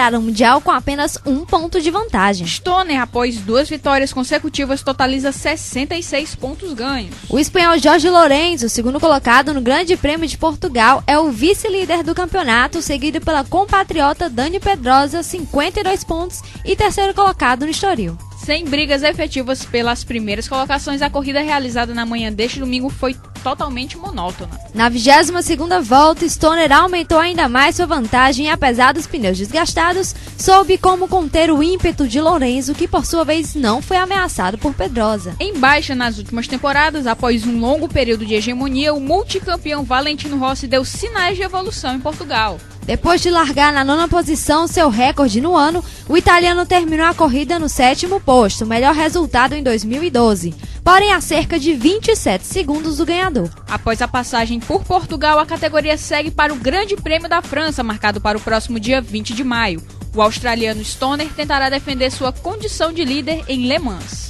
liderar o Mundial com apenas 1 ponto de vantagem. Stoner, após 2 vitórias consecutivas, totaliza 66 pontos ganhos. O espanhol Jorge Lorenzo, segundo colocado no Grande Prêmio de Portugal, é o vice-líder do campeonato, seguido pela compatriota Dani Pedrosa, 52 pontos, e terceiro colocado no Estoril. Sem brigas efetivas pelas primeiras colocações, a corrida realizada na manhã deste domingo foi totalmente monótona. Na 22ª volta, Stoner aumentou ainda mais sua vantagem e, apesar dos pneus desgastados, soube como conter o ímpeto de Lorenzo, que por sua vez não foi ameaçado por Pedrosa. Em baixa nas últimas temporadas, após um longo período de hegemonia, o multicampeão Valentino Rossi deu sinais de evolução em Portugal. Depois de largar na 9ª posição, seu recorde no ano, o italiano terminou a corrida no 7º posto, melhor resultado em 2012, porém a cerca de 27 segundos do ganhador. Após a passagem por Portugal, a categoria segue para o Grande Prêmio da França, marcado para o próximo dia 20 de maio. O australiano Stoner tentará defender sua condição de líder em Le Mans.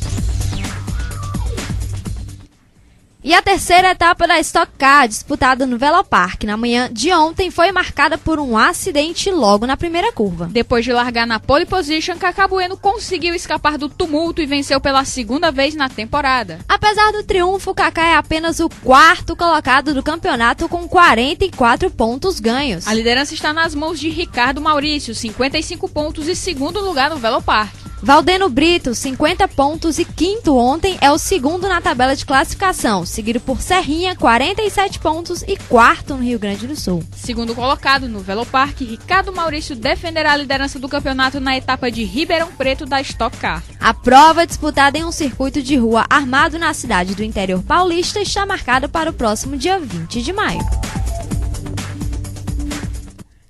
E a terceira etapa da Stock Car, disputada no Velopark na manhã de ontem, foi marcada por um acidente logo na primeira curva. Depois de largar na pole position, Kaká Bueno conseguiu escapar do tumulto e venceu pela segunda vez na temporada. Apesar do triunfo, Kaká é apenas o 4º colocado do campeonato com 44 pontos ganhos. A liderança está nas mãos de Ricardo Maurício, 55 pontos e segundo lugar no Velopark. Valdeno Brito, 50 pontos e quinto ontem, é o segundo na tabela de classificação, seguido por Serrinha, 47 pontos e quarto no Rio Grande do Sul. Segundo colocado no Velopark, Ricardo Maurício defenderá a liderança do campeonato na etapa de Ribeirão Preto da Stock Car. A prova, disputada em um circuito de rua armado na cidade do interior paulista, está marcada para o próximo dia 20 de maio.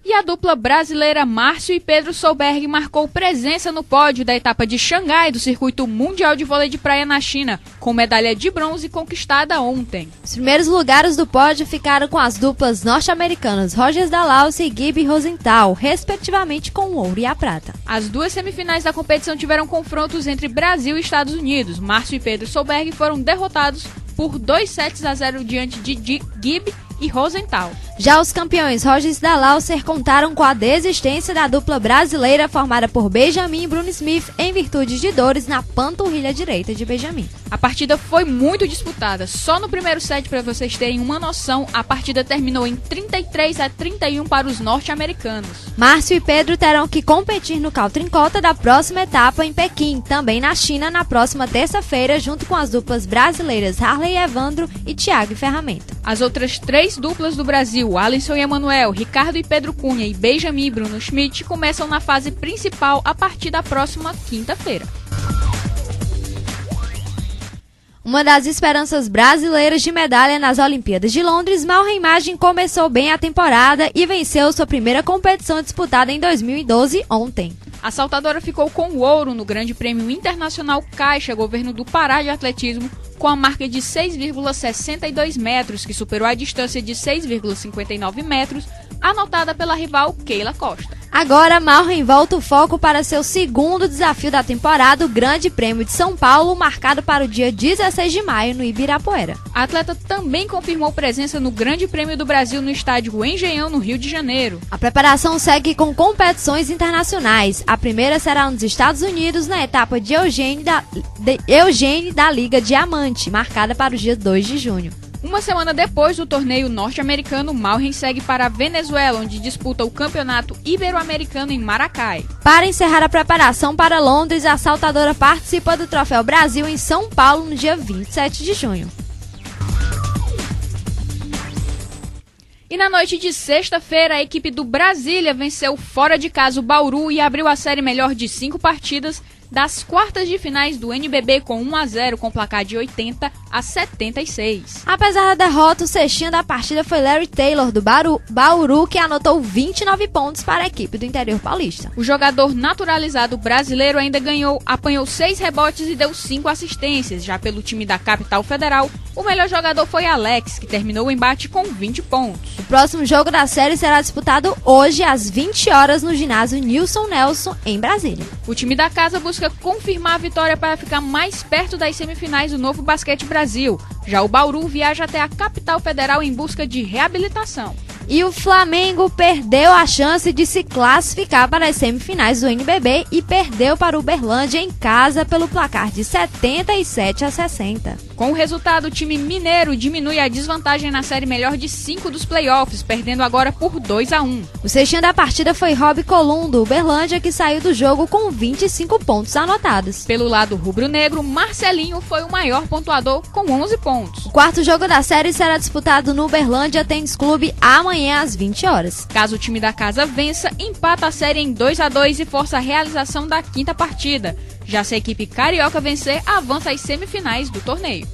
E a dupla brasileira Márcio e Pedro Solberg marcou presença no pódio da etapa de Xangai do Circuito Mundial de Vôlei de Praia na China, com medalha de bronze conquistada ontem. Os primeiros lugares do pódio ficaram com as duplas norte-americanas Rogers Dalhouse e Gibby Rosenthal, respectivamente com o ouro e a prata. As duas semifinais da competição tiveram confrontos entre Brasil e Estados Unidos. Márcio e Pedro Solberg foram derrotados por 2-0 diante de Gibby e Rosenthal. Já os campeões Rogers Dalhouse contaram com a desistência da dupla brasileira formada por Benjamin e Bruno Smith em virtude de dores na panturrilha direita de Benjamin. A partida foi muito disputada. Só no primeiro set, para vocês terem uma noção, a partida terminou em 33-31 para os norte-americanos. Márcio e Pedro terão que competir no Caltrincota da próxima etapa em Pequim, também na China, na próxima terça-feira, junto com as duplas brasileiras Harley Evandro e Thiago e Ferramenta. As outras 3 duplas do Brasil, Alisson e Emanuel, Ricardo e Pedro Cunha e Benjamin e Bruno Schmidt, começam na fase principal a partir da próxima quinta-feira. Uma das esperanças brasileiras de medalha nas Olimpíadas de Londres, Maureen Imagem começou bem a temporada e venceu sua primeira competição disputada em 2012 ontem. A saltadora ficou com o ouro no Grande Prêmio Internacional Caixa, Governo do Pará de Atletismo, com a marca de 6,62 metros, que superou a distância de 6,59 metros, anotada pela rival Keila Costa. Agora, Maureen volta o foco para seu segundo desafio da temporada, o Grande Prêmio de São Paulo, marcado para o dia 16 de maio no Ibirapuera. A atleta também confirmou presença no Grande Prêmio do Brasil no estádio Engenhão, no Rio de Janeiro. A preparação segue com competições internacionais. A primeira será nos Estados Unidos, na etapa de Eugene da Liga Diamante, marcada para o dia 2 de junho. Uma semana depois do torneio norte-americano, Maureen segue para a Venezuela, onde disputa o campeonato ibero-americano em Maracay. Para encerrar a preparação para Londres, a saltadora participa do Troféu Brasil em São Paulo no dia 27 de junho. E na noite de sexta-feira, a equipe do Brasília venceu fora de casa o Bauru e abriu a série melhor de 5 partidas das quartas de finais do NBB com 1-0 com placar de 80-76. Apesar da derrota, o cestinha da partida foi Larry Taylor, do Bauru, que anotou 29 pontos para a equipe do interior paulista. O jogador naturalizado brasileiro ainda apanhou 6 rebotes e deu 5 assistências. Já pelo time da capital federal, o melhor jogador foi Alex, que terminou o embate com 20 pontos. O próximo jogo da série será disputado hoje às 20 horas no ginásio Nilson Nelson, em Brasília. O time da casa busca confirmar a vitória para ficar mais perto das semifinais do Novo Basquete Brasil. Já o Bauru viaja até a capital federal em busca de reabilitação. E o Flamengo perdeu a chance de se classificar para as semifinais do NBB e perdeu para o Uberlândia em casa pelo placar de 77-60. Com o resultado, o time mineiro diminui a desvantagem na série melhor de 5 dos playoffs, perdendo agora por 2-1. O cestinha da partida foi Rob Colum, do Uberlândia, que saiu do jogo com 25 pontos anotados. Pelo lado rubro-negro, Marcelinho foi o maior pontuador com 11 pontos. O quarto jogo da série será disputado no Uberlândia Tênis Clube amanhã às 20 horas. Caso o time da casa vença, empata a série em 2-2 e força a realização da quinta partida. Já se a equipe carioca vencer, avança às semifinais do torneio.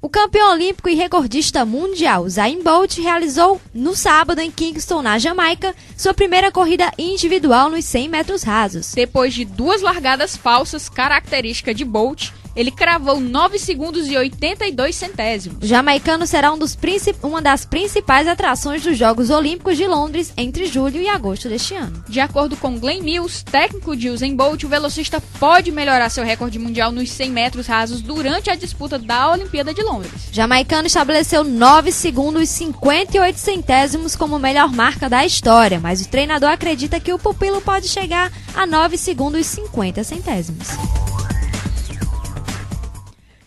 O campeão olímpico e recordista mundial Usain Bolt realizou no sábado em Kingston, na Jamaica, sua primeira corrida individual nos 100 metros rasos. Depois de 2 largadas falsas, característica de Bolt, ele cravou 9 segundos e 82 centésimos. O jamaicano será uma das principais atrações dos Jogos Olímpicos de Londres entre julho e agosto deste ano. De acordo com Glenn Mills, técnico de Usain Bolt, o velocista pode melhorar seu recorde mundial nos 100 metros rasos durante a disputa da Olimpíada de Londres. O jamaicano estabeleceu 9 segundos e 58 centésimos como melhor marca da história, mas o treinador acredita que o pupilo pode chegar a 9 segundos e 50 centésimos.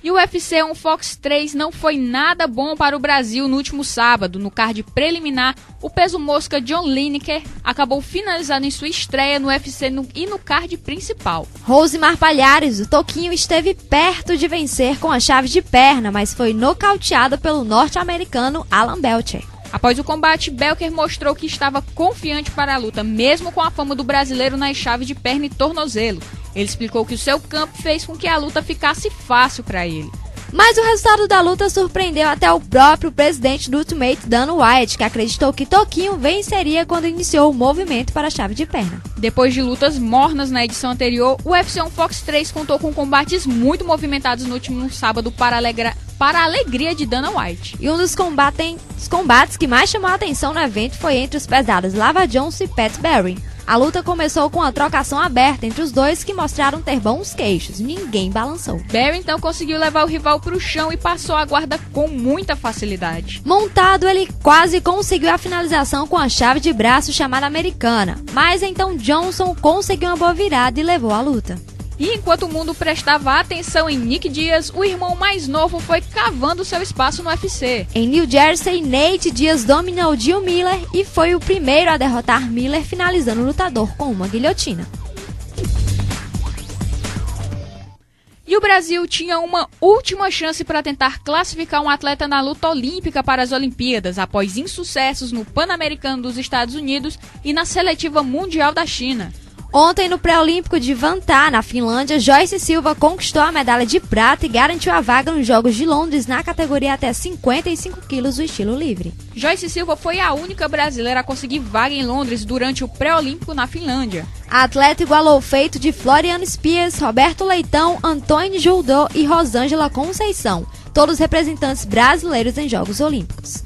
E o UFC Fox 3 não foi nada bom para o Brasil no último sábado. No card preliminar, o peso mosca John Lineker acabou finalizando em sua estreia no UFC e no card principal. Rosimar Palhares, o Toquinho, esteve perto de vencer com a chave de perna, mas foi nocauteado pelo norte-americano Alan Belcher. Após o combate, Belcher mostrou que estava confiante para a luta, mesmo com a fama do brasileiro nas chaves de perna e tornozelo. Ele explicou que o seu campo fez com que a luta ficasse fácil para ele. Mas o resultado da luta surpreendeu até o próprio presidente do Ultimate, Dana White, que acreditou que Toquinho venceria quando iniciou o movimento para a chave de perna. Depois de lutas mornas na edição anterior, o UFC Fox 3 contou com combates muito movimentados no último sábado para a alegria de Dana White. E um dos combates que mais chamou a atenção no evento foi entre os pesados Lava Jones e Pat Barry. A luta começou com a trocação aberta entre os dois, que mostraram ter bons queixos. Ninguém balançou. Barry então conseguiu levar o rival para o chão e passou a guarda com muita facilidade. Montado, ele quase conseguiu a finalização com a chave de braço chamada americana. Mas então Johnson conseguiu uma boa virada e levou a luta. E enquanto o mundo prestava atenção em Nick Diaz, o irmão mais novo foi cavando seu espaço no UFC. Em New Jersey, Nate Diaz dominou Jill Miller e foi o primeiro a derrotar Miller, finalizando o lutador com uma guilhotina. E o Brasil tinha uma última chance para tentar classificar um atleta na luta olímpica para as Olimpíadas, após insucessos no Pan-Americano dos Estados Unidos e na Seletiva Mundial da China. Ontem, no pré-olímpico de Vantaa, na Finlândia, Joyce Silva conquistou a medalha de prata e garantiu a vaga nos Jogos de Londres na categoria até 55 quilos do estilo livre. Joyce Silva foi a única brasileira a conseguir vaga em Londres durante o pré-olímpico na Finlândia. A atleta igualou o feito de Floriano Spias, Roberto Leitão, Antônio Judô e Rosângela Conceição, todos representantes brasileiros em Jogos Olímpicos.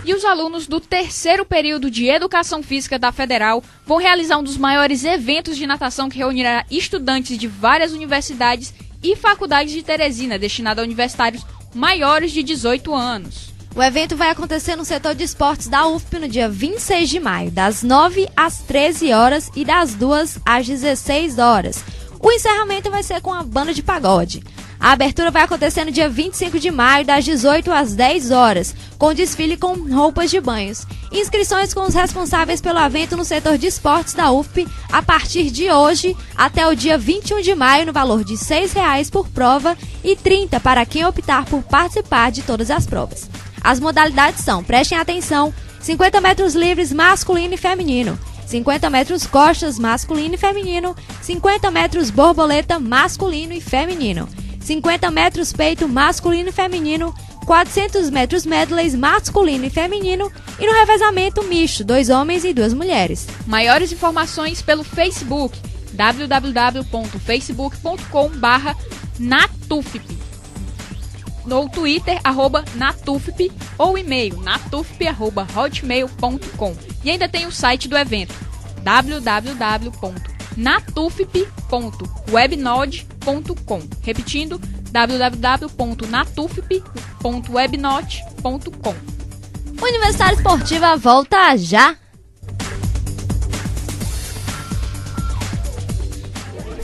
E os alunos do terceiro período de Educação Física da Federal vão realizar um dos maiores eventos de natação que reunirá estudantes de várias universidades e faculdades de Teresina, destinado a universitários maiores de 18 anos. O evento vai acontecer no setor de esportes da UFP no dia 26 de maio, das 9 às 13 horas e das 2 às 16 horas. O encerramento vai ser com a banda de pagode. A abertura vai acontecer no dia 25 de maio, das 18 às 10 horas, com desfile com roupas de banhos. Inscrições com os responsáveis pelo evento no setor de esportes da UFP a partir de hoje até o dia 21 de maio, no valor de R$ 6,00 por prova e R$ 30 para quem optar por participar de todas as provas. As modalidades são, prestem atenção, 50 metros livres masculino e feminino, 50 metros costas masculino e feminino, 50 metros borboleta masculino e feminino, 50 metros peito masculino e feminino, 400 metros medleys masculino e feminino e no revezamento misto, 2 homens e 2 mulheres. Maiores informações pelo Facebook, www.facebook.com/natufp. No Twitter, @natufp, ou e-mail, natufp@hotmail.com. E ainda tem o site do evento, www.natufp.com.br. natufp.webnode.com. Repetindo, www.natufp.webnode.com. Universitário Esportiva volta já.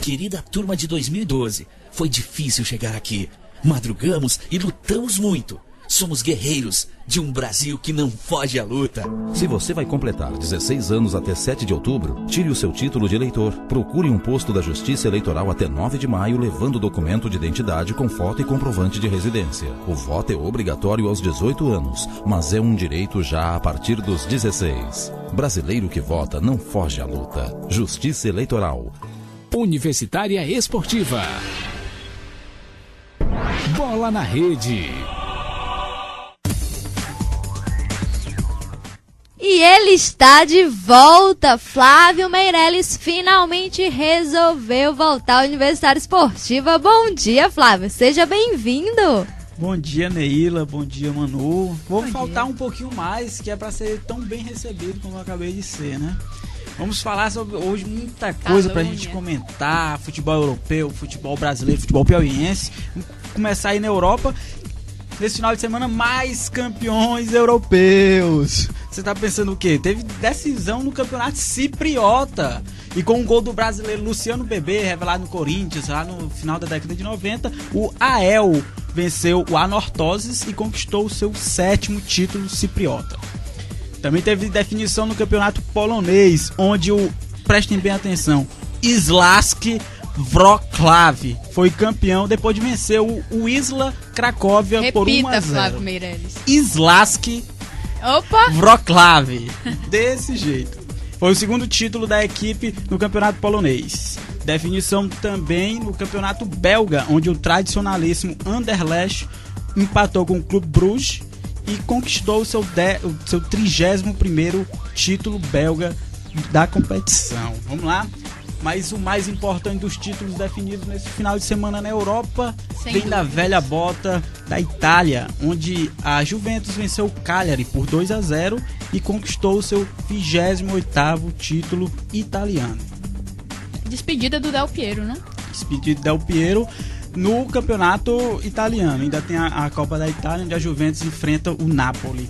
Querida turma de 2012, foi difícil chegar aqui. Madrugamos e lutamos muito. Somos guerreiros de um Brasil que não foge à luta. Se você vai completar 16 anos até 7 de outubro, tire o seu título de eleitor. Procure um posto da Justiça Eleitoral até 9 de maio, levando documento de identidade com foto e comprovante de residência. O voto é obrigatório aos 18 anos, mas é um direito já a partir dos 16. Brasileiro que vota não foge à luta. Justiça Eleitoral. Universitária Esportiva. Bola na rede. E ele está de volta. Flávio Meirelles finalmente resolveu voltar à Universitária Esportiva. Bom dia, Flávio. Seja bem-vindo. Bom dia, Neila. Bom dia, Manu. Vou faltar um pouquinho mais, que é para ser tão bem recebido como eu acabei de ser, né? Vamos falar sobre hoje muita coisa pra gente comentar. Futebol europeu, futebol brasileiro, futebol piauiense. Vamos começar aí na Europa. Nesse final de semana, mais campeões europeus. Você tá pensando o quê? Teve decisão no campeonato cipriota. E com um gol do brasileiro Luciano Bebê, revelado no Corinthians, lá no final da década de 90, o AEL venceu o Anortoses e conquistou o seu 7º título cipriota. Também teve definição no campeonato polonês, onde prestem bem atenção, Śląsk Wrocław foi campeão depois de vencer o Wisła Cracóvia por 1-0. Repita, Flávio Meirelles. Śląsk Wrocław. Desse jeito. Foi o 2º título da equipe no campeonato polonês. Definição também no campeonato belga, onde o tradicionalíssimo Anderlecht empatou com o Clube Bruges e conquistou o seu 31º título belga da competição. Vamos lá? Mas o mais importante dos títulos definidos nesse final de semana na Europa vem da velha bota da Itália, onde a Juventus venceu o Cagliari por 2-0 e conquistou o seu 28º título italiano. Despedida do Del Piero, né? Despedida do Del Piero no campeonato italiano. Ainda tem a Copa da Itália, onde a Juventus enfrenta o Napoli.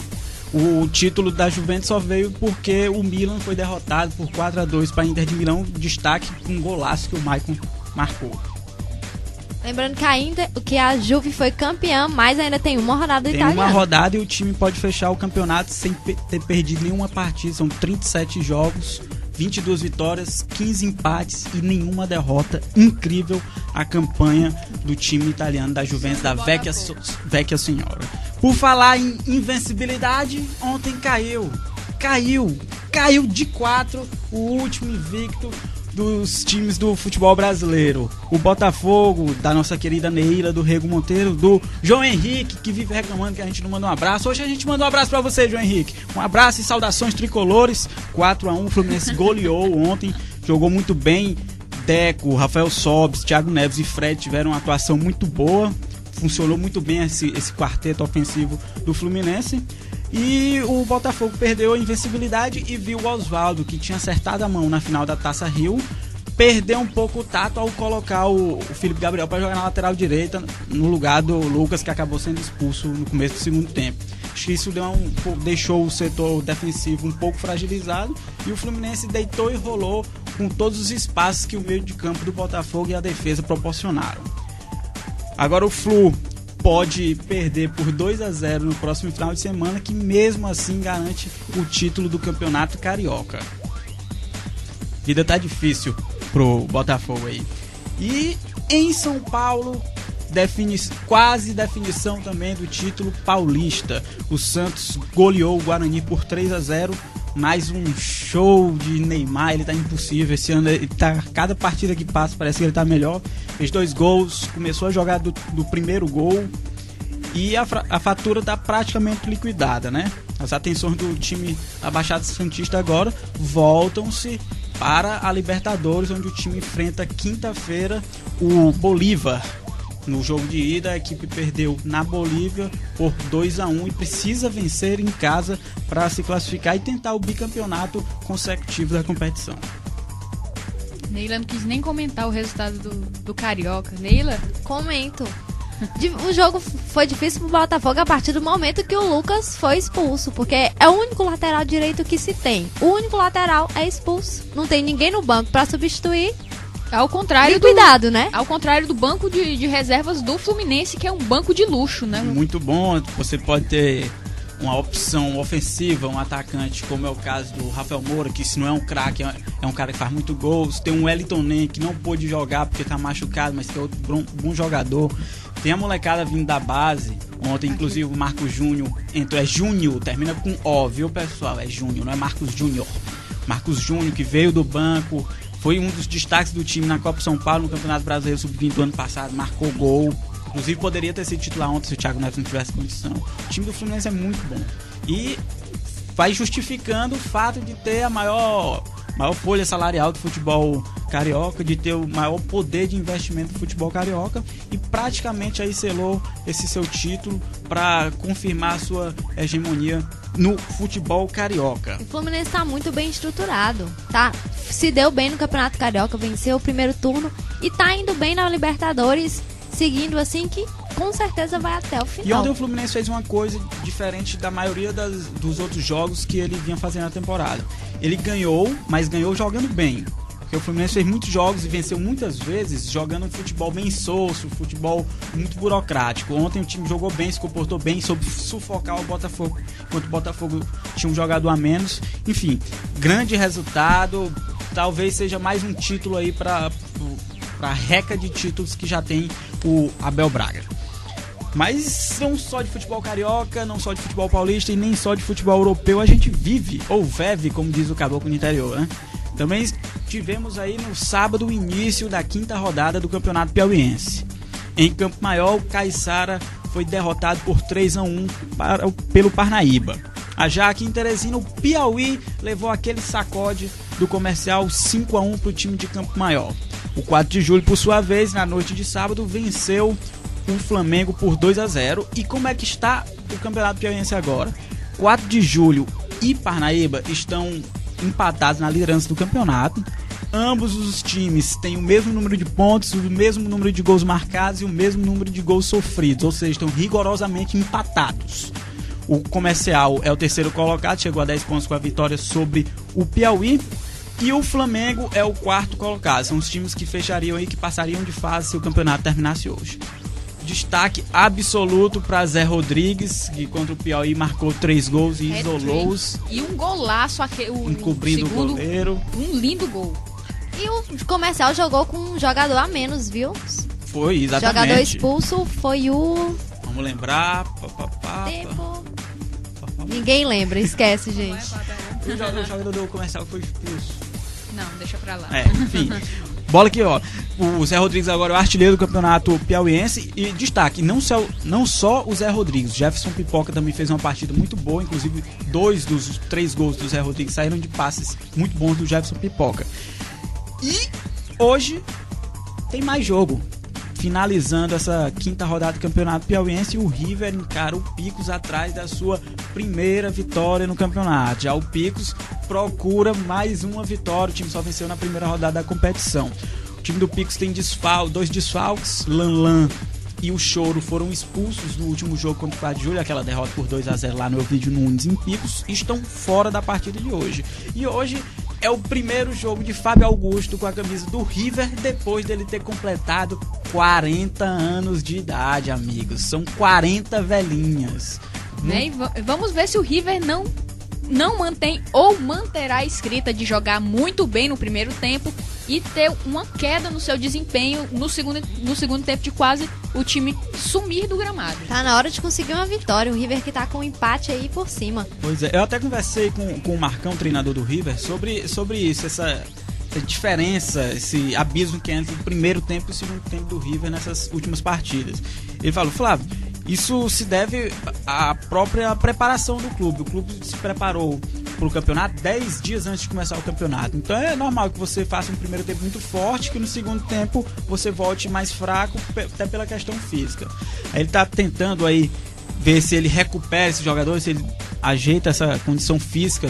O título da Juventus só veio porque o Milan foi derrotado por 4-2 para a Inter de Milão, destaque com um golaço que o Maicon marcou. Lembrando que a Juve foi campeã, mas ainda tem uma rodada italiana. Tem uma rodada e o time pode fechar o campeonato sem ter perdido nenhuma partida. São 37 jogos, 22 vitórias, 15 empates e nenhuma derrota. Incrível a campanha do time italiano da Juventus, da Vecchia Signora. Por falar em invencibilidade, ontem caiu de 4 o último invicto dos times do futebol brasileiro. O Botafogo, da nossa querida Neila, do Rego Monteiro, do João Henrique, que vive reclamando que a gente não manda um abraço. Hoje a gente manda um abraço pra você, João Henrique. Um abraço e saudações tricolores. 4-1, o Fluminense goleou ontem, jogou muito bem. Deco, Rafael Sobis, Thiago Neves e Fred tiveram uma atuação muito boa. Funcionou muito bem esse quarteto ofensivo do Fluminense. E o Botafogo perdeu a invencibilidade e viu o Oswaldo, que tinha acertado a mão na final da Taça Rio, perdeu um pouco o tato ao colocar o Felipe Gabriel para jogar na lateral direita no lugar do Lucas, que acabou sendo expulso no começo do segundo tempo. Acho que isso deixou o setor defensivo um pouco fragilizado e o Fluminense deitou e rolou com todos os espaços que o meio de campo do Botafogo e a defesa proporcionaram. Agora o Flu pode perder por 2-0 no próximo final de semana, que mesmo assim garante o título do Campeonato Carioca. Vida tá difícil pro Botafogo aí. E em São Paulo, quase definição também do título paulista. O Santos goleou o Guarani por 3-0. Mais um show de Neymar, ele tá impossível. Esse ano ele tá, cada partida que passa parece que ele tá melhor. Fez 2 gols, começou a jogar do primeiro gol. E a fatura tá praticamente liquidada, né? As atenções do time da Baixada Santista agora voltam-se para a Libertadores, onde o time enfrenta quinta-feira o Bolívar. No jogo de ida, a equipe perdeu na Bolívia por 2-1 e precisa vencer em casa para se classificar e tentar o bicampeonato consecutivo da competição. Neila não quis nem comentar o resultado do Carioca. Neila? Comento. O jogo foi difícil pro Botafogo a partir do momento que o Lucas foi expulso, porque é o único lateral direito que se tem. O único lateral é expulso. Não tem ninguém no banco pra substituir. Ao contrário cuidado, né? Ao contrário do banco de reservas do Fluminense, que é um banco de luxo, né? Muito bom. Você pode ter uma opção ofensiva, um atacante, como é o caso do Rafael Moura, que se não é um craque, é um cara que faz muito gols. Tem um Wellington Nem, que não pôde jogar porque tá machucado, mas que é outro bom jogador. Tem a molecada vindo da base. Ontem, inclusive, o Marcos Júnior entrou. É Júnior, termina com O, viu, pessoal? É Júnior, não é Marcos Júnior. Marcos Júnior, que veio do banco, foi um dos destaques do time na Copa São Paulo, no Campeonato Brasileiro Sub-20 do ano passado, marcou gol. Inclusive, poderia ter sido titular ontem se o Thiago Neves não tivesse condição. O time do Fluminense é muito bom. E vai justificando o fato de ter a maior folha salarial do futebol carioca, de ter o maior poder de investimento do futebol carioca, e praticamente aí selou esse seu título para confirmar a sua hegemonia no futebol carioca. O Fluminense está muito bem estruturado, tá? Se deu bem no Campeonato Carioca, venceu o primeiro turno e tá indo bem na Libertadores, seguindo assim que com certeza vai até o final. E ontem o Fluminense fez uma coisa diferente da maioria dos outros jogos que ele vinha fazendo na temporada. Ele ganhou, mas ganhou jogando bem. Porque o Fluminense fez muitos jogos e venceu muitas vezes jogando um futebol bem soço, futebol muito burocrático. Ontem o time jogou bem, se comportou bem, soube sufocar o Botafogo, enquanto o Botafogo tinha um jogador a menos. Enfim, grande resultado. Talvez seja mais um título aí para a reca de títulos que já tem o Abel Braga. Mas não só de futebol carioca, não só de futebol paulista e nem só de futebol europeu a gente vive, ou vive, como diz o caboclo no interior, né? Também tivemos aí no sábado o início da 5ª rodada do Campeonato Piauiense. Em Campo Maior, o Caiçara foi derrotado por 3-1 pelo Parnaíba. Já aqui em Teresina, o Piauí levou aquele sacode do Comercial 5-1 para o time de Campo Maior. O 4 de julho, por sua vez, na noite de sábado, venceu o Flamengo por 2-0. E como é que está o Campeonato Piauiense agora? 4 de julho e Parnaíba estão empatados na liderança do campeonato. Ambos os times têm o mesmo número de pontos, o mesmo número de gols marcados e o mesmo número de gols sofridos, ou seja, estão rigorosamente empatados. O Comercial é o terceiro colocado, chegou a 10 pontos com a vitória sobre o Piauí. E o Flamengo é o quarto colocado. São os times que fechariam aí, que passariam de fase se o campeonato terminasse hoje. Destaque absoluto para Zé Rodrigues, que contra o Piauí marcou 3 gols e isolou-os. E um golaço, encobrindo o goleiro. Um lindo gol. E o Comercial jogou com um jogador a menos, viu? Foi, exatamente. O jogador expulso foi o... Vamos lembrar. Tempo. Ninguém lembra, esquece, gente. O jogador do Comercial foi expulso. Não, deixa pra lá. Enfim. Bola aqui, ó. O Zé Rodrigues agora é o artilheiro do campeonato piauiense. E destaque, não só o Zé Rodrigues. Jefferson Pipoca também fez uma partida muito boa. Inclusive, 2 dos 3 gols do Zé Rodrigues saíram de passes muito bons do Jefferson Pipoca. E hoje tem mais jogo. Finalizando essa 5ª rodada do Campeonato Piauiense, o River encara o Picos atrás da sua primeira vitória no campeonato. Já o Picos procura mais uma vitória, o time só venceu na primeira rodada da competição. O time do Picos tem 2 desfalques, Lanlan e o Choro foram expulsos no último jogo contra o 4 de julho, aquela derrota por 2-0 lá no Ovidio Nunes em Picos, e estão fora da partida de hoje. E hoje é o primeiro jogo de Fábio Augusto com a camisa do River, depois dele ter completado 40 anos de idade, amigos. São 40 velhinhas. Vamos ver se o River não mantém ou manterá a escrita de jogar muito bem no primeiro tempo e ter uma queda no seu desempenho no segundo tempo, de quase o time sumir do gramado. Tá na hora de conseguir uma vitória, o River que tá com um empate aí por cima. Pois é, eu até conversei com o Marcão, treinador do River, sobre isso, essa diferença, esse abismo que é entre o primeiro tempo e o segundo tempo do River nessas últimas partidas. Ele falou, Flávio, isso se deve à própria preparação do clube. O clube se preparou para o campeonato 10 dias antes de começar o campeonato. Então é normal que você faça um primeiro tempo muito forte, que no segundo tempo você volte mais fraco, até pela questão física. Aí ele está tentando aí ver se ele recupera esse jogador, se ele ajeita essa condição física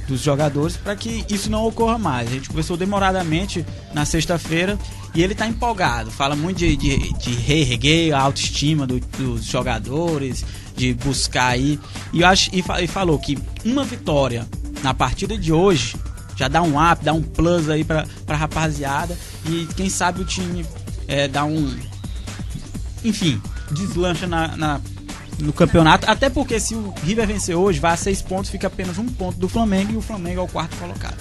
dos jogadores para que isso não ocorra mais. A gente conversou demoradamente na sexta-feira e ele está empolgado, fala muito de reerguer a autoestima dos jogadores, de buscar aí, e falou que uma vitória na partida de hoje já dá um up, dá um plus aí pra rapaziada, e quem sabe o time dá deslancha no campeonato, até porque se o River vencer hoje, vai a 6 pontos, fica apenas 1 ponto do Flamengo, e o Flamengo é o 4º colocado.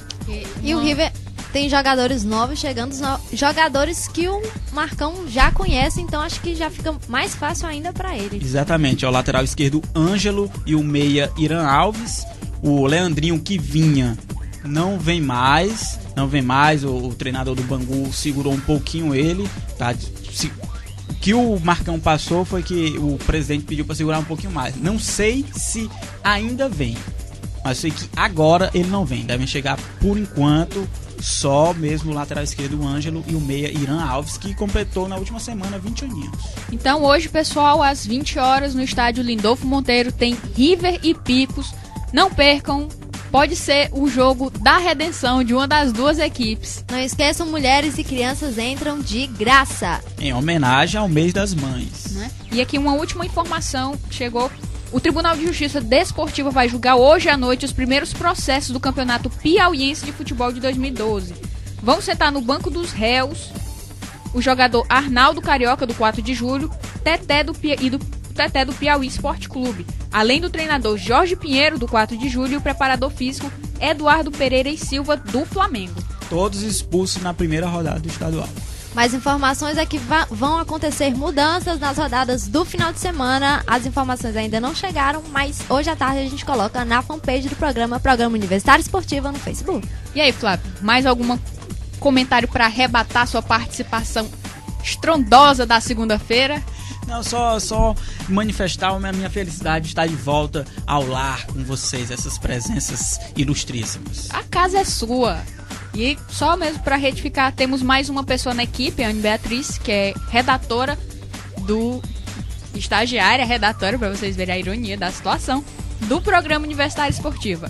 E o River tem jogadores novos chegando, jogadores que o Marcão já conhece, então acho que já fica mais fácil ainda para ele. Exatamente, é o lateral esquerdo Ângelo e o meia Irã Alves. O Leandrinho, que vinha, não vem mais, o treinador do Bangu segurou um pouquinho ele, tá? O que o Marcão passou foi que o presidente pediu para segurar um pouquinho mais. Não sei se ainda vem, mas sei que agora ele não vem. Devem chegar, por enquanto, só mesmo o lateral esquerdo, o Ângelo, e o meia Irã Alves, que completou na última semana 20 aninhos. Então hoje, pessoal, às 20 horas no estádio Lindolfo Monteiro, tem River e Picos. Não percam, pode ser o jogo da redenção de uma das duas equipes. Não esqueçam, mulheres e crianças entram de graça. Em homenagem ao mês das mães. Né? E aqui uma última informação chegou. O Tribunal de Justiça Desportiva vai julgar hoje à noite os primeiros processos do Campeonato Piauiense de Futebol de 2012. Vão sentar no banco dos réus o jogador Arnaldo Carioca, do 4 de julho, Teté do Piauí Esporte Clube, além do treinador Jorge Pinheiro, do 4 de julho, e o preparador físico Eduardo Pereira e Silva, do Flamengo. Todos expulsos na primeira rodada do estadual. Mais informações é que vão acontecer mudanças nas rodadas do final de semana. As informações ainda não chegaram, mas hoje à tarde a gente coloca na fanpage do Programa Universitário Esportiva no Facebook. E aí, Flávio, mais algum comentário para arrebatar sua participação estrondosa da segunda-feira? Não, só manifestar a minha felicidade de estar de volta ao lar com vocês, essas presenças ilustríssimas. A casa é sua. E só mesmo para retificar, temos mais uma pessoa na equipe, a Anne Beatriz, que é redatora estagiária, redatora, para vocês verem a ironia da situação, do Programa Universitário Esportiva.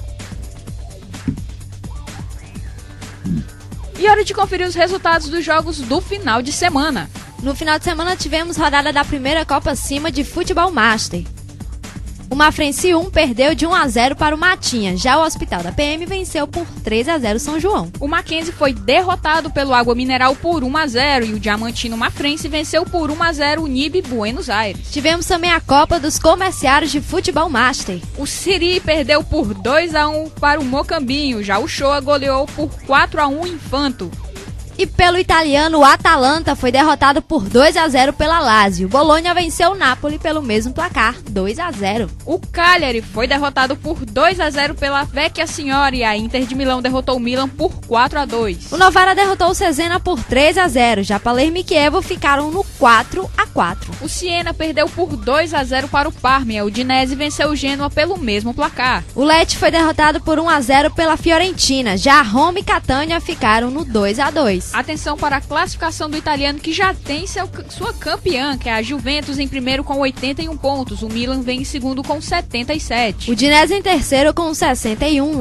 E hora de conferir os resultados dos jogos do final de semana. No final de semana tivemos rodada da primeira Copa Cima de Futebol Master. O Mafrense 1 perdeu de 1-0 para o Matinha. Já o Hospital da PM venceu por 3-0 São João. O Mackenzie foi derrotado pelo Água Mineral por 1-0 e o Diamantino Mafrense venceu por 1-0 o NIB Buenos Aires. Tivemos também a Copa dos Comerciários de Futebol Master. O Siri perdeu por 2-1 para o Mocambinho. Já o Shoa goleou por 4-1 o Infanto. E pelo italiano, o Atalanta foi derrotado por 2-0 pela Lazio. Bologna venceu o Napoli pelo mesmo placar, 2-0. O Cagliari foi derrotado por 2-0 pela Vecchia Signora e a Inter de Milão derrotou o Milan por 4-2. O Novara derrotou o Cesena por 3-0. Já Palermo e Chievo ficaram no 4-4. O Siena perdeu por 2-0 para o Parma e a Udinese venceu o Genoa pelo mesmo placar. O Lecce foi derrotado por 1-0 pela Fiorentina. Já Roma e Catania ficaram no 2-2. Atenção para a classificação do italiano, que já tem sua campeã, que é a Juventus, em primeiro com 81 pontos. O Milan vem em segundo com 77. O Udinese em terceiro com 61.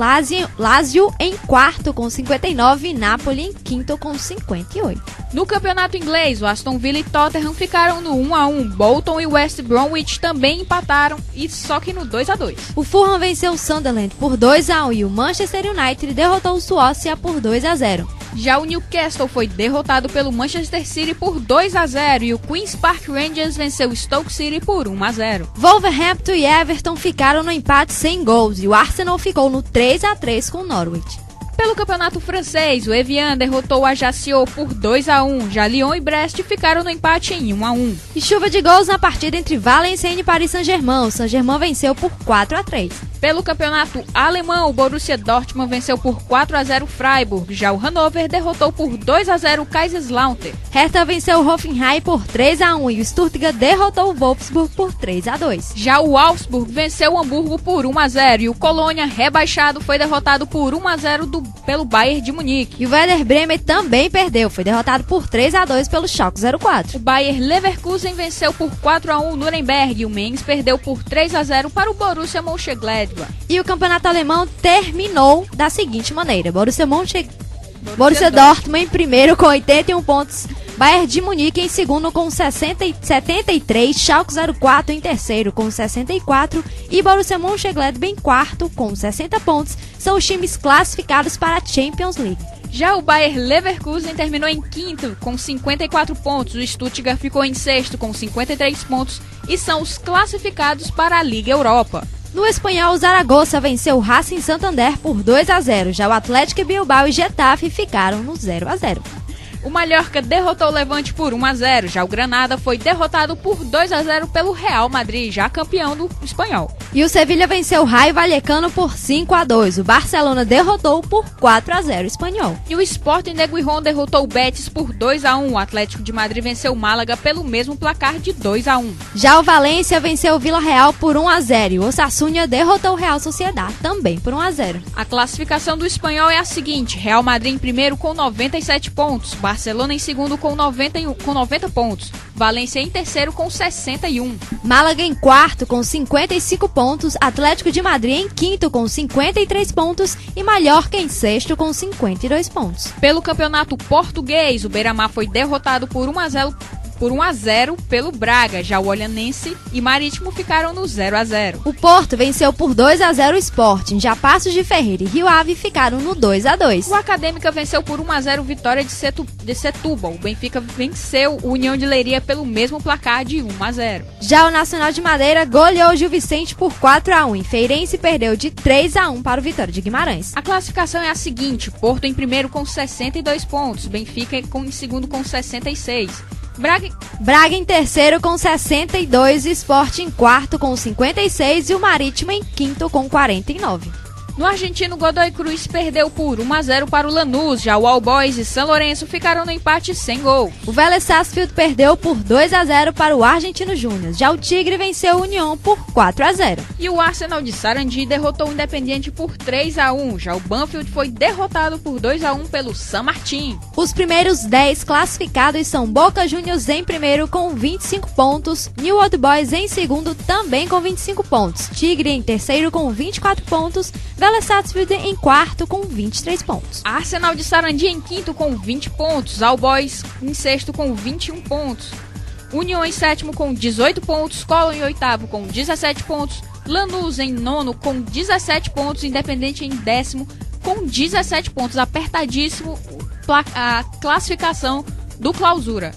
Lazio em quarto com 59. E Napoli em quinto com 58. No campeonato inglês, o Aston Villa e Tottenham ficaram no 1-1. Bolton e West Bromwich também empataram, e só que no 2-2. O Fulham venceu o Sunderland por 2-1 e o Manchester United derrotou o Swansea por 2-0. Já o Newcastle foi derrotado pelo Manchester City por 2-0 e o Queen's Park Rangers venceu o Stoke City por 1-0. Wolverhampton e Everton ficaram no empate sem gols e o Arsenal ficou no 3-3 com o Norwich. Pelo campeonato francês, o Evian derrotou o Ajaccio por 2-1, já Lyon e Brest ficaram no empate em 1-1. E chuva de gols na partida entre Valenciennes e Paris Saint-Germain. O Saint-Germain venceu por 4-3. Pelo campeonato alemão, o Borussia Dortmund venceu por 4-0 o Freiburg, já o Hannover derrotou por 2-0 o Kaiserslautern. Hertha venceu o Hoffenheim por 3-1 e o Stuttgart derrotou o Wolfsburg por 3-2. Já o Augsburg venceu o Hamburgo por 1-0 e o Colônia, rebaixado, foi derrotado por 1-0 pelo Bayern de Munique. E o Werder Bremen também perdeu, foi derrotado por 3-2 pelo Schalke 04. O Bayer Leverkusen venceu por 4-1 o Nuremberg e o Mainz perdeu por 3-0 para o Borussia Mönchengladbach. Mönchengladbach. E o campeonato alemão terminou da seguinte maneira: Borussia Dortmund em primeiro com 81 pontos, Bayern de Munique em segundo com 73, Schalke 04 em terceiro com 64 e Borussia Mönchengladbach em quarto com 60 pontos. São os times classificados para a Champions League. Já o Bayer Leverkusen terminou em quinto com 54 pontos, o Stuttgart ficou em sexto com 53 pontos e são os classificados para a Liga Europa. No espanhol, o Zaragoza venceu o Racing Santander por 2-0, já o Atlético Bilbao e Getafe ficaram no 0-0. O Mallorca derrotou o Levante por 1-0, já o Granada foi derrotado por 2-0 pelo Real Madrid, já campeão do espanhol. E o Sevilha venceu o Rayo Vallecano por 5-2, o Barcelona derrotou por 4-0 o espanhol. E o Sporting de Gijón derrotou o Betis por 2-1, o Atlético de Madrid venceu o Málaga pelo mesmo placar de 2-1. Já o Valência venceu o Vila Real por 1-0 e o Osasuna derrotou o Real Sociedad também por 1-0. A classificação do espanhol é a seguinte: Real Madrid em primeiro com 97 pontos, Barcelona em segundo com 90 pontos, Valência em terceiro com 61. Málaga em quarto com 55 pontos, Atlético de Madrid em quinto com 53 pontos e Mallorca em sexto com 52 pontos. Pelo campeonato português, o Beira-Mar foi derrotado por 1-0 pelo Braga, já o Olhanense e Marítimo ficaram no 0-0. O Porto venceu por 2-0 o Sporting, já Paços de Ferreira e Rio Ave ficaram no 2-2. O Acadêmica venceu por 1-0 Vitória de Setúbal. O Benfica venceu o União de Leiria pelo mesmo placar de 1-0. Já o Nacional de Madeira goleou o Gil Vicente por 4-1 e Feirense perdeu de 3-1 para o Vitória de Guimarães. A classificação é a seguinte: Porto em primeiro com 62 pontos, Benfica em segundo com 66. Braga em terceiro com 62, Sport em quarto com 56 e o Marítimo em quinto com 49. No argentino, Godoy Cruz perdeu por 1-0 para o Lanús, já o All Boys e São Lourenço ficaram no empate sem gol. O Vélez Sarsfield perdeu por 2-0 para o Argentino Júnior, já o Tigre venceu o União por 4-0. E o Arsenal de Sarandi derrotou o Independiente por 3-1, já o Banfield foi derrotado por 2-1 pelo San Martín. Os primeiros 10 classificados são Boca Juniors em primeiro com 25 pontos, New Old Boys em segundo também com 25 pontos, Tigre em terceiro com 24 pontos, Vélez Sarsfield em quarto com 23 pontos. Arsenal de Sarandi em quinto com 20 pontos, All Boys em sexto com 21 pontos, União em sétimo com 18 pontos, Colón em oitavo com 17 pontos, Lanús em nono com 17 pontos, Independente em décimo com 17 pontos, apertadíssimo a classificação do Clausura.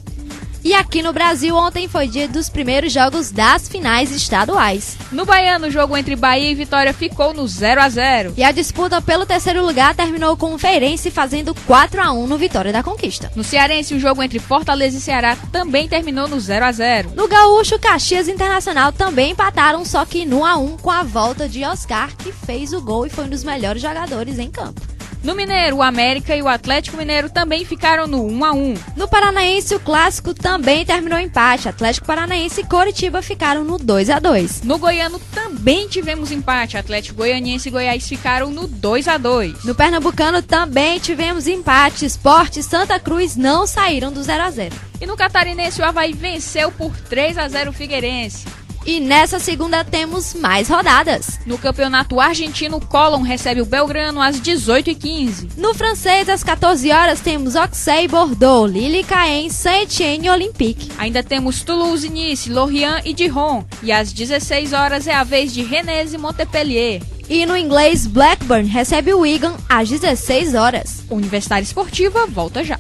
E aqui no Brasil, ontem foi dia dos primeiros jogos das finais estaduais. No Baiano, o jogo entre Bahia e Vitória ficou no 0-0. E a disputa pelo terceiro lugar terminou com o Feirense fazendo 4-1 no Vitória da Conquista. No Cearense, o jogo entre Fortaleza e Ceará também terminou no 0-0. No Gaúcho, Caxias e Internacional também empataram, só que no 1-1 com a volta de Oscar, que fez o gol e foi um dos melhores jogadores em campo. No Mineiro, o América e o Atlético Mineiro também ficaram no 1-1. No Paranaense, o clássico também terminou em empate. Atlético Paranaense e Coritiba ficaram no 2-2. No Goiano também tivemos empate. Atlético Goianiense e Goiás ficaram no 2-2. No Pernambucano também tivemos empate. Sport e Santa Cruz não saíram do 0-0. E no Catarinense, o Avaí venceu por 3-0 o Figueirense. E nessa segunda temos mais rodadas. No campeonato argentino, o Colón recebe o Belgrano às 18h15. No francês, às 14 horas, temos Auxerre e Bordeaux, Lille e Caen, Saint-Étienne e Olympique. Ainda temos Toulouse, Nice, Lorient e Dijon. E às 16 horas é a vez de Rennes e Montpellier. E no inglês, Blackburn recebe o Wigan às 16 horas. Universitária Esportiva volta já.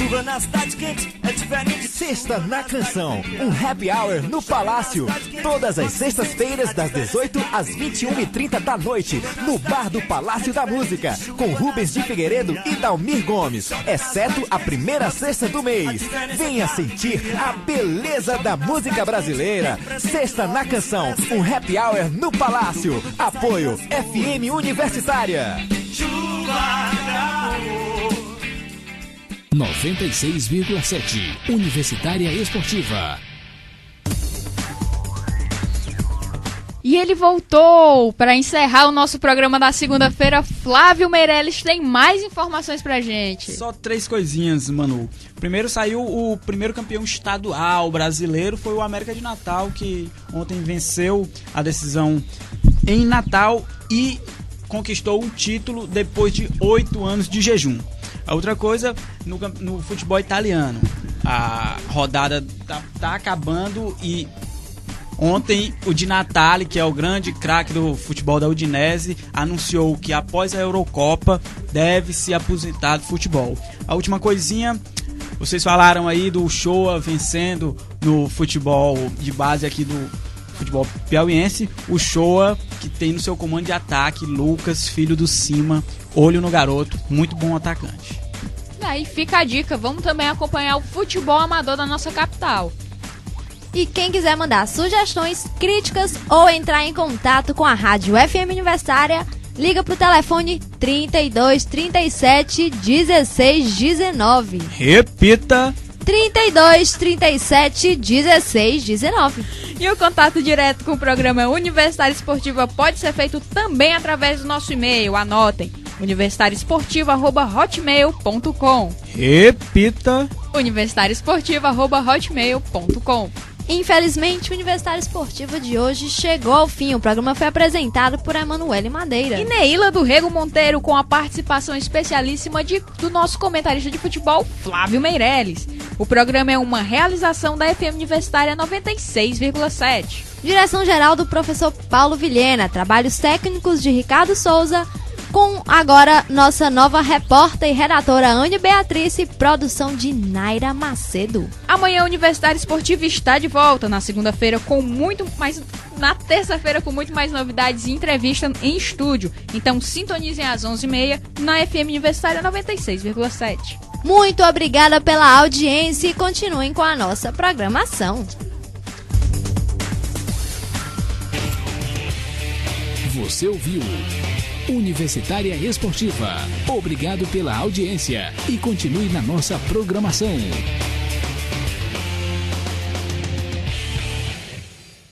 Chuva na cidade quente é diferente. Sexta na Canção, um happy hour no Palácio. Todas as sextas-feiras, das 18 às 21h30 da noite, no Bar do Palácio da Música, com Rubens de Figueiredo e Dalmir Gomes, exceto a primeira sexta do mês. Venha sentir a beleza da música brasileira. Sexta na Canção, um happy hour no Palácio. Apoio FM Universitária. Chuva 96,7 Universitária Esportiva. E ele voltou para encerrar o nosso programa da segunda-feira. Flávio Meirelles tem mais informações pra gente. Só 3 coisinhas, Manu. Primeiro saiu o primeiro campeão estadual brasileiro, foi o América de Natal, que ontem venceu a decisão em Natal e conquistou o título depois de 8 anos de jejum. A outra coisa, no futebol italiano, a rodada tá acabando e ontem o Di Natale, que é o grande craque do futebol da Udinese, anunciou que após a Eurocopa deve se aposentar do futebol. A última coisinha, vocês falaram aí do Shoa vencendo no futebol de base aqui do futebol piauiense. O Shoa, que tem no seu comando de ataque Lucas, filho do Cima, olho no garoto, muito bom atacante. Aí fica a dica, vamos também acompanhar o futebol amador da nossa capital. E quem quiser mandar sugestões, críticas ou entrar em contato com a Rádio FM Universitária, liga pro telefone 32 37 16 19. Repita! 32 37 16 19. E o contato direto com o programa Universitária Esportiva pode ser feito também através do nosso e-mail. Anotem: universitarioesportiva@hotmail.com. Repita! universitarioesportiva@hotmail.com. Infelizmente, o Universitário Esportiva de hoje chegou ao fim. O programa foi apresentado por Emanuele Madeira E Neila do Rego Monteiro, com a participação especialíssima do nosso comentarista de futebol, Flávio Meirelles. O programa é uma realização da FM Universitária 96,7. Direção-geral do professor Paulo Vilhena. Trabalhos técnicos de Ricardo Souza. Com agora nossa nova repórter e redatora Anne Beatriz e produção de Naira Macedo. Amanhã a Universidade Esportiva está de volta, na segunda-feira com muito mais... Na terça-feira com muito mais novidades e entrevista em estúdio. Então sintonizem às 11h30 na FM Universitária 96,7. Muito obrigada pela audiência e continuem com a nossa programação. Você ouviu Universitária Esportiva. Obrigado pela audiência e continue na nossa programação.